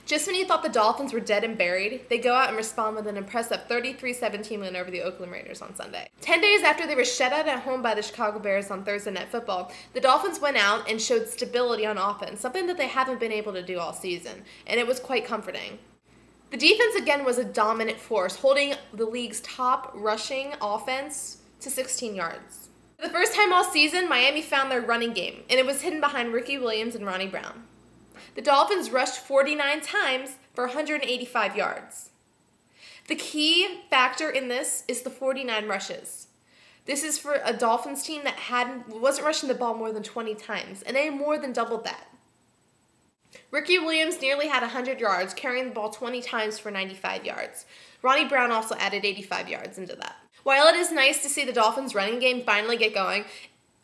Just when you thought the Dolphins were dead and buried, they go out and respond with an impressive 33-17 win over the Oakland Raiders on Sunday. 10 days after they were shut out at home by the Chicago Bears on Thursday Night Football, the Dolphins went out and showed stability on offense, something that they haven't been able to do all season, and it was quite comforting. The defense again was a dominant force, holding the league's top rushing offense to 16 yards. For the first time all season, Miami found their running game, and it was hidden behind Ricky Williams and Ronnie Brown. The Dolphins rushed 49 times for 185 yards. The key factor in this is the 49 rushes. This is for a Dolphins team that wasn't rushing the ball more than 20 times, and they more than doubled that. Ricky Williams nearly had 100 yards, carrying the ball 20 times for 95 yards. Ronnie Brown also added 85 yards into that. While it is nice to see the Dolphins' running game finally get going,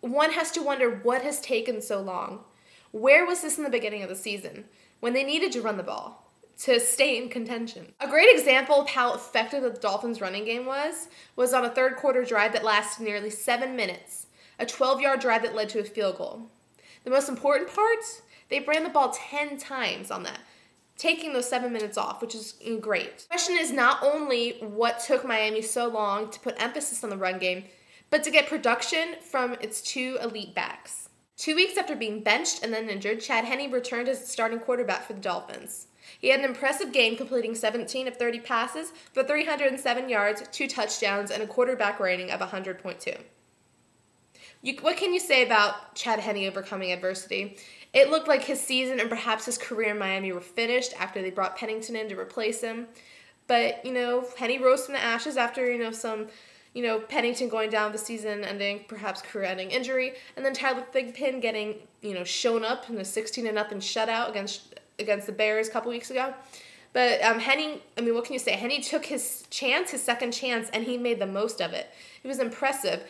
one has to wonder what has taken so long. Where was this in the beginning of the season, when they needed to run the ball to stay in contention? A great example of how effective the Dolphins' running game was on a third quarter drive that lasted nearly 7 minutes, a 12-yard drive that led to a field goal. The most important part, they ran the ball 10 times on that, taking those 7 minutes off, which is great. The question is not only what took Miami so long to put emphasis on the run game, but to get production from its two elite backs. 2 weeks after being benched and then injured, Chad Henne returned as starting quarterback for the Dolphins. He had an impressive game, completing 17 of 30 passes for 307 yards, 2 touchdowns, and a quarterback rating of 100.2. What can you say about Chad Henne overcoming adversity? It looked like his season and perhaps his career in Miami were finished after they brought Pennington in to replace him. But, Henne rose from the ashes after, some Pennington going down with the season-ending, perhaps career-ending injury, and then Tyler Thigpen getting, shown up in a 16-0 shutout against the Bears a couple weeks ago. But Henne, what can you say? Henne took his second chance, and he made the most of it. It was impressive.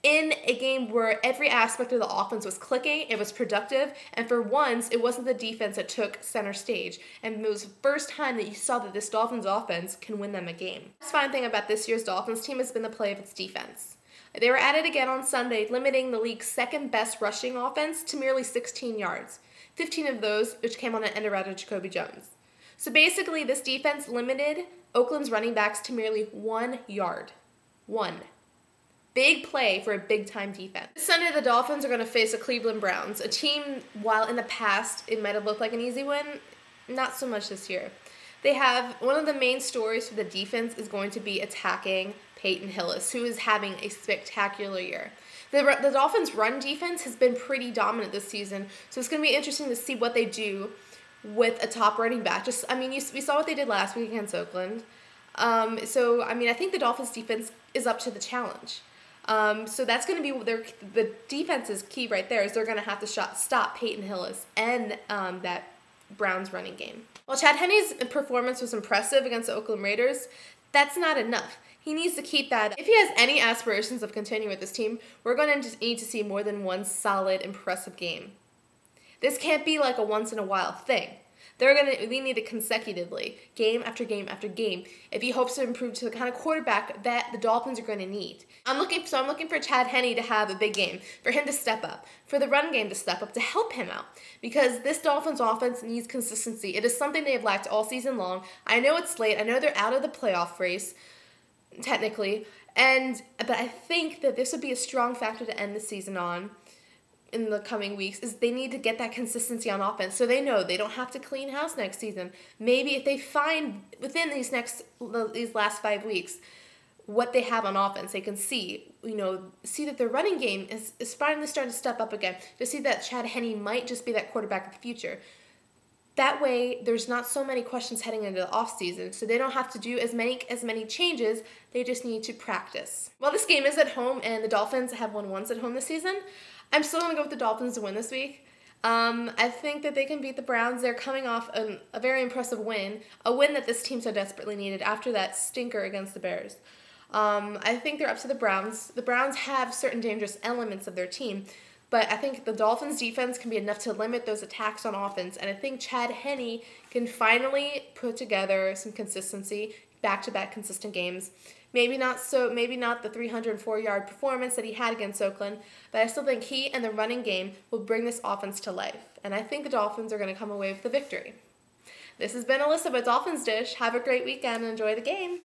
In a game where every aspect of the offense was clicking, it was productive, and for once, it wasn't the defense that took center stage. And it was the first time that you saw that this Dolphins offense can win them a game. The fine thing about this year's Dolphins team has been the play of its defense. They were at it again on Sunday, limiting the league's second-best rushing offense to merely 16 yards, 15 of those which came on an end around Jacoby Jones. So basically, this defense limited Oakland's running backs to merely 1 yard. 1. Big play for a big-time defense. This Sunday, the Dolphins are going to face the Cleveland Browns, a team, while in the past it might have looked like an easy win, not so much this year. They have, one of the main stories for the defense is going to be attacking Peyton Hillis, who is having a spectacular year. The Dolphins' run defense has been pretty dominant this season, so it's going to be interesting to see what they do with a top running back. We saw what they did last week against Oakland. I think the Dolphins' defense is up to the challenge. So that's going to be the defense's key right there, is they're going to have to stop Peyton Hillis and that Browns running game. While Chad Henne's performance was impressive against the Oakland Raiders, that's not enough. He needs to keep that. If he has any aspirations of continuing with this team, we're going to need to see more than one solid, impressive game. This can't be like a once-in-a-while thing. We need it consecutively, game after game after game, if he hopes to improve to the kind of quarterback that the Dolphins are going to need. I'm looking for Chad Henne to have a big game, for him to step up, for the run game to step up, to help him out, because this Dolphins offense needs consistency. It is something they have lacked all season long. I know it's late. I know they're out of the playoff race, technically, but I think that this would be a strong factor to end the season on in the coming weeks, is they need to get that consistency on offense, so they know they don't have to clean house next season. Maybe if they find within these last 5 weeks what they have on offense, they can see that their running game is finally starting to step up again, to see that Chad Henne might just be that quarterback of the future. That way, there's not so many questions heading into the offseason, so they don't have to do as many changes. They just need to practice. While this game is at home and the Dolphins have won once at home this season, I'm still going to go with the Dolphins to win this week. I think that they can beat the Browns. They're coming off a very impressive win, a win that this team so desperately needed after that stinker against the Bears. I think they're up to the Browns. The Browns have certain dangerous elements of their team, but I think the Dolphins' defense can be enough to limit those attacks on offense, and I think Chad Henne can finally put together some consistency, back-to-back consistent games. Maybe not the 304-yard performance that he had against Oakland, but I still think he and the running game will bring this offense to life, and I think the Dolphins are going to come away with the victory. This has been Alyssa with Dolphins Dish. Have a great weekend and enjoy the game.